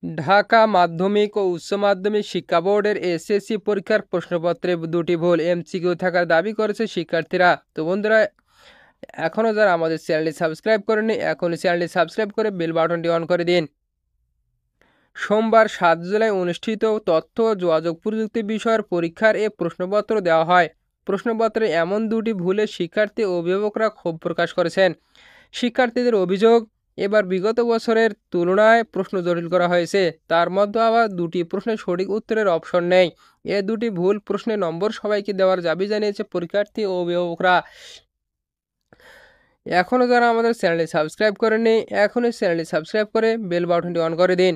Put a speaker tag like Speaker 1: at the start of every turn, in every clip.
Speaker 1: ঢাকা মাধ্যমিক ও উচ্চ মাধ্যমিক শিক্ষা বোর্ডের এসএসসি পরীক্ষার প্রশ্নপত্রে দুটি ভুল এমসিকিউ থাকার দাবি করেছে শিক্ষার্থীরা। তো বন্ধুরা, এখনও যারা আমাদের চ্যানেলটি সাবস্ক্রাইব করেনি এখনই চ্যানেলটি সাবস্ক্রাইব করে বেল বাটনটি অন করে দিন। সোমবার 7 জুলাই অনুষ্ঠিত তথ্য ও যোগাযোগ প্রযুক্তি বিষয়ের পরীক্ষার এ প্রশ্নপত্র দেওয়া হয়। প্রশ্নপত্রে এমন দুটি ভুলে শিক্ষার্থী ও অভিভাবকরা ক্ষোভ প্রকাশ করেছেন। শিক্ষার্থীদের অভিযোগ, এবার বিগত বছরের তুলনায় প্রশ্ন জটিল করা হয়েছে, তার মধ্যে আবার দুটি প্রশ্নের সঠিক উত্তরের অপশন নেই। এ দুটি ভুল প্রশ্নের নম্বর সবাইকে দেওয়ার দাবি জানিয়েছে পরীক্ষার্থী ও অভিভাবকরা। এখনও যারা আমাদের চ্যানেলটি সাবস্ক্রাইব করেনি এখনই চ্যানেলটি সাবস্ক্রাইব করে বেল বাটনটি অন করে দিন।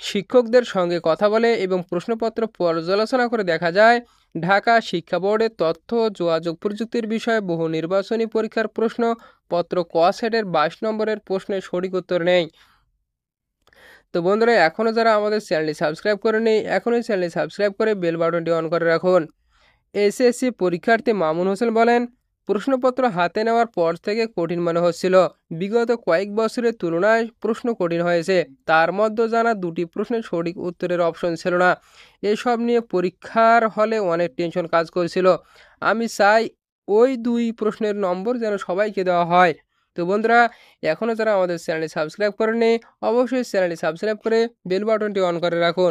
Speaker 1: শিক্ষকদের সঙ্গে কথা বলে এবং প্রশ্নপত্র পর্যালোচনা করে দেখা যায়, ঢাকা শিক্ষা বোর্ডের তথ্য ও যোগাযোগ প্রযুক্তির বিষয়ে বহু নির্বাচনী পরীক্ষার প্রশ্নপত্র ক সেটের 22 নম্বরের প্রশ্নের সঠিক উত্তর নেই। তো বন্ধুরা, এখনও যারা আমাদের চ্যানেলটি সাবস্ক্রাইব করেনি এখনই চ্যানেলটি সাবস্ক্রাইব করে বেল বাটনটি অন করে রাখুন। এসএসসি পরীক্ষার্থী মামুন হোসেন বলেন, প্রশ্নপত্র হাতে নেওয়ার পর থেকে কঠিন মনে হচ্ছিল। বিগত কয়েক বছরের তুলনায় প্রশ্ন কঠিন হয়েছে। তার মধ্যে জানা দুটি প্রশ্নের সঠিক উত্তরের অপশন ছিল না। এসব নিয়ে পরীক্ষার হলে অনেক টেনশন কাজ করছিল। আমি চাই ওই দুই প্রশ্নের নম্বর যেন সবাইকে দেওয়া হয়। তো বন্ধুরা, এখনও যারা আমাদের চ্যানেলটি সাবস্ক্রাইব করেনি অবশ্যই চ্যানেলটি সাবস্ক্রাইব করে বেল বাটনটি অন করে রাখুন।